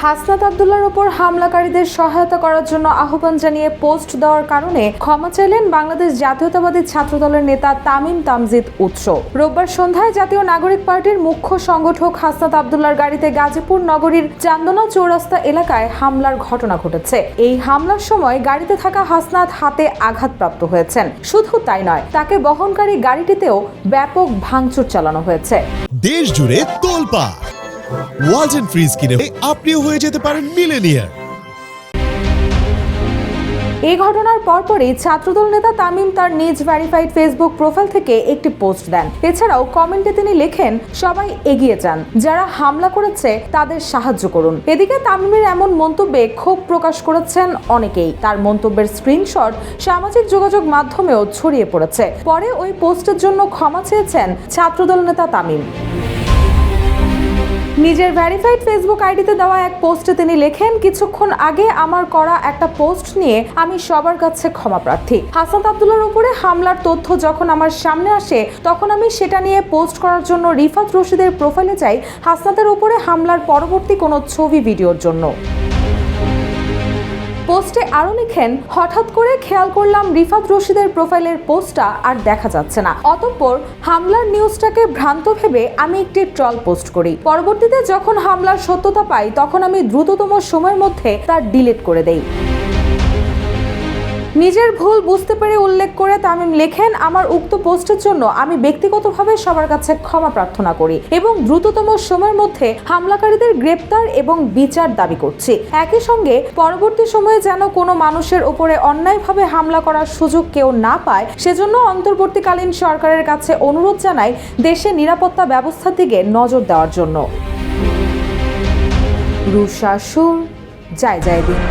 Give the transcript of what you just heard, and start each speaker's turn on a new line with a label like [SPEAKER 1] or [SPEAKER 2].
[SPEAKER 1] হাসনাত আব্দুল্লাহর উপর হামলাকারীদের সহায়তা করার জন্য আহ্বান জানিয়ে পোস্ট দেওয়ার কারণে ক্ষমা চাইলেন বাংলাদেশ জাতীয়তাবাদী ছাত্রদলের নেতা তামিম তামজিদ উৎস। রোববার সন্ধ্যায় জাতীয় নাগরিক পার্টির মুখ্য সংগঠক হাসনাত আব্দুল্লাহর গাড়িতে গাজীপুর নগরীর চান্দনা চৌরাস্তা এলাকায় হামলার ঘটনা ঘটেছে। এই হামলার সময় গাড়িতে থাকা হাসনাত হাতে আঘাতপ্রাপ্ত হয়েছেন। শুধু তাই নয়, তাকে বহনকারী গাড়িটিতেও ব্যাপক ভাঙচুর চালানো হয়েছে।
[SPEAKER 2] দেশ জুড়ে তোলপাড় ওয়ালটন ফ্রিজ কিনে আপনিও হয়ে যেতে পারেন মিলেনিয়ার।
[SPEAKER 1] এই ঘটনার পরপরই ছাত্রদল নেতা তামিম তার নিজ ভেরিফাইড ফেসবুক প্রোফাইল থেকে একটি পোস্ট দেন। এছাড়াও কমেন্টে তিনি লেখেন, সবাই এগিয়ে যান, যারা হামলা করেছে তাদের সাহায্য করুন। এদিকে তামিমের এমন মন্তব্যে ক্ষোভ প্রকাশ করেছেন অনেকেই। তার মন্তব্যের স্ক্রিনশট সামাজিক যোগাযোগ মাধ্যমেও ছড়িয়ে পড়েছে। পরে ওই পোস্টের জন্য ক্ষমা চেয়েছেন ছাত্রদল নেতা তামিম। নিজের ভেরিফাইড ফেসবুক আইডিতে দেওয়া এক পোস্টে তিনি লেখেন, কিছুক্ষণ আগে আমার করা একটা পোস্ট নিয়ে আমি সবার কাছে ক্ষমা প্রার্থী। হাসনাত আব্দুল্লাহর উপরে হামলার তথ্য যখন আমার সামনে আসে তখন আমি সেটা নিয়ে পোস্ট করার জন্য রিফাত রশিদের প্রোফাইলে যাই হাসনাতের উপরে হামলার পরবর্তী কোনো ছবি ভিডিওর জন্য। পোস্টে আরো লিখেন, হঠাৎ করে খেয়াল করলাম রিফাত রশিদের প্রোফাইলের পোস্টটা আর দেখা যাচ্ছে না। অতঃপর হামলার নিউজটাকে ভ্রান্ত ভেবে আমি একটি ট্রল পোস্ট করি। পরবর্তীতে যখন হামলার সত্যতা পাই তখন আমি দ্রুততম সময়ের মধ্যে তা ডিলিট করে দেই। নিজের ভুল বুঝতে পেরে উল্লেখ করে তামিম লেখেন, আমার উক্ত পোস্টের জন্য আমি ব্যক্তিগতভাবে সবার কাছে ক্ষমা প্রার্থনা করি এবং দ্রুততম সময়ের মধ্যে হামলাকারীদের গ্রেপ্তার এবং বিচার দাবি করছি। একই সঙ্গে পরবর্তী সময়ে যেন কোনো মানুষের উপরে অন্যায়ভাবে হামলা করার সুযোগ কেউ না পায় সেজন্য অন্তর্বর্তীকালীন সরকারের কাছে অনুরোধ জানাই দেশে নিরাপত্তা ব্যবস্থার দিকে নজর দেওয়ার জন্য। রুশা সুর, জয় জয় দিন।